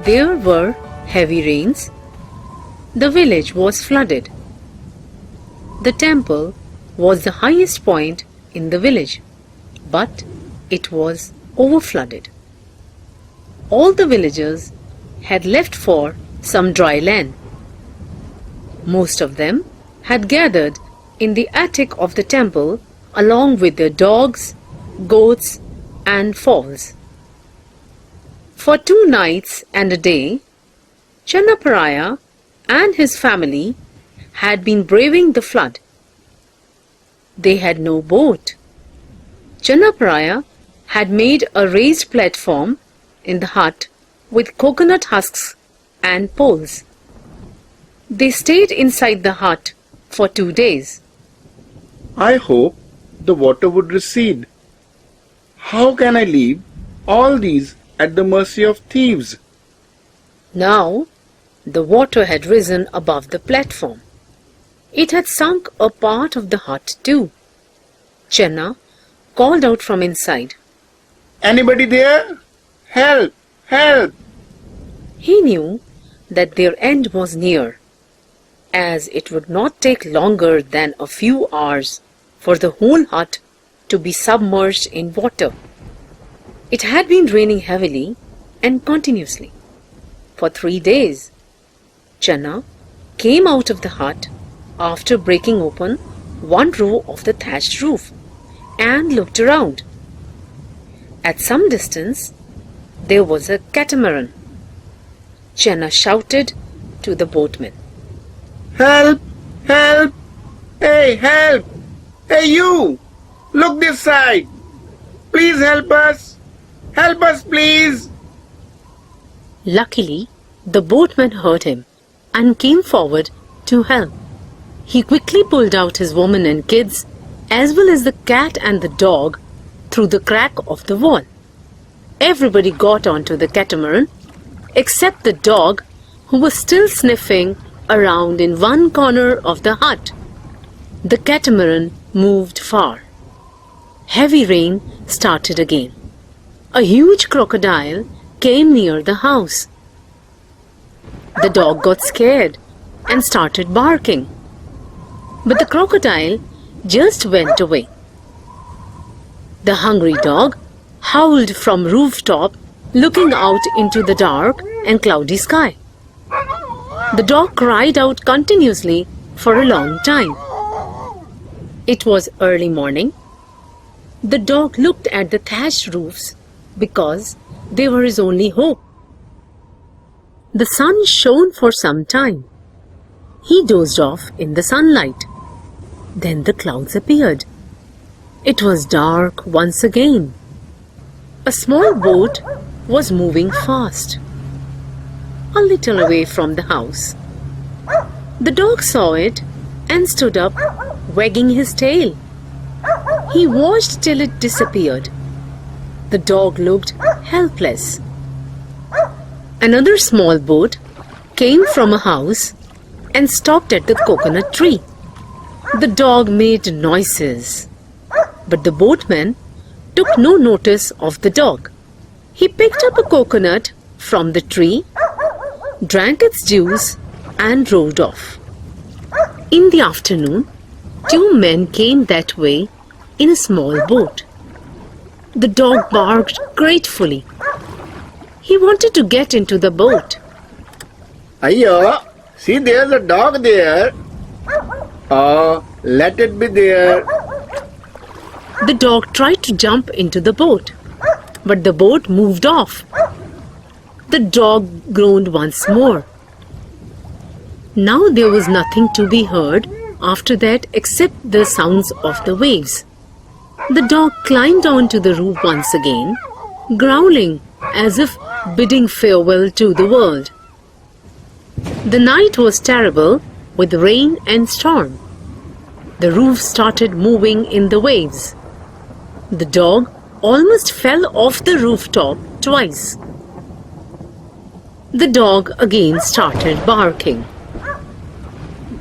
there were heavy rains. The village was flooded. The temple was the highest point in the village, but it was overflooded. All the villagers had left for some dry land. Most of them had gathered in the attic of the temple along with their dogs, goats, and fowls. For 2 nights and a day, Channaparaya and his family had been braving the flood. They had no boat. Channaparaya had made a raised platform in the hut with coconut husks and poles. They stayed inside the hut for 2 days. I hope the water would recede. How can I leave all these at the mercy of thieves? Now the water had risen above the platform. It had sunk a part of the hut too. Channa called out from inside, Anybody there? Help! Help! He knew that their end was near, as it would not take longer than a few hours for the whole hut to be submerged in water. It had been raining heavily and continuously for 3 days. Channa came out of the hut after breaking open one row of the thatched roof and looked around. At some distance, there was a catamaran. Channa shouted to the boatman, Help! Help! Hey, help! Hey, you! Look this side! Please help us! Help us, please! Luckily, the boatman heard him and came forward to help. He quickly pulled out his woman and kids, as well as the cat and the dog, through the crack of the wall. Everybody got onto the catamaran, except the dog, who was still sniffing around in one corner of the hut. The catamaran moved far. Heavy rain started again. A huge crocodile came near the house. The dog got scared and started barking. But the crocodile just went away. The hungry dog howled from rooftop, looking out into the dark and cloudy sky. The dog cried out continuously for a long time. It was early morning. The dog looked at the thatched roofs because they were his only hope. The sun shone for some time. He dozed off in the sunlight. Then the clouds appeared. It was dark once again. A small boat was moving fast, a little away from the house. The dog saw it and stood up, wagging his tail. He watched till it disappeared. The dog looked helpless. Another small boat came from a house and stopped at the coconut tree. The dog made noises, but the boatman took no notice of the dog. He picked up a coconut from the tree, drank its juice, and rode off. In the afternoon, 2 men came that way in a small boat. The dog barked gratefully. He wanted to get into the boat. Ayya, see, there's a dog there. Oh, let it be there. The dog tried to jump into the boat, but the boat moved off. The dog groaned once more. Now there was nothing to be heard after that except the sounds of the waves. The dog climbed onto the roof once again, growling as if bidding farewell to the world. The night was terrible with rain and storm. The roof started moving in the waves. The dog almost fell off the rooftop twice. The dog again started barking.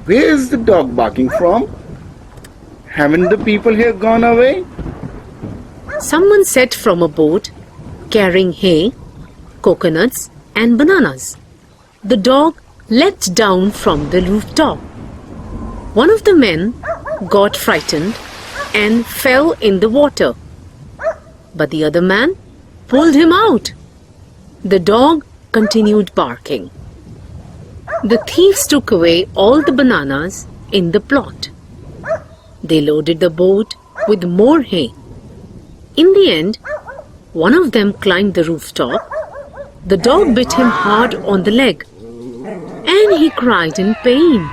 Where is the dog barking from? Haven't the people here gone away? Someone set from a boat carrying hay, coconuts, and bananas. The dog leapt down from the rooftop. One of the men got frightened and fell in the water, but the other man pulled him out. The dog continued barking. The thieves took away all the bananas in the plot. They loaded the boat with more hay. In the end, one of them climbed the rooftop. The dog bit him hard on the leg, and he cried in pain.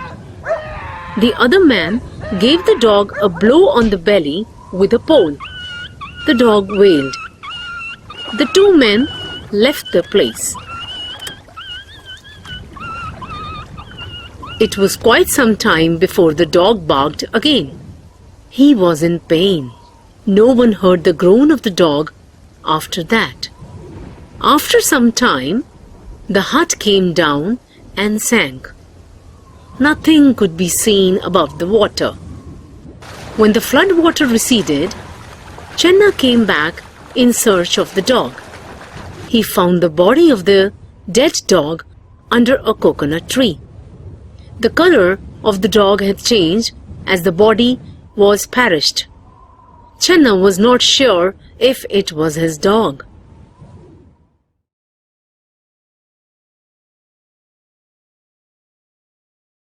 The other man gave the dog a blow on the belly with a pole. The dog wailed. The two men left the place. It was quite some time before the dog barked again. He was in pain. No one heard the groan of the dog after that. After some time, the hut came down and sank. Nothing could be seen above the water. When the flood water receded, Chenna came back in search of the dog. He found the body of the dead dog under a coconut tree. The color of the dog had changed as the body was perished. Chenna was not sure if it was his dog.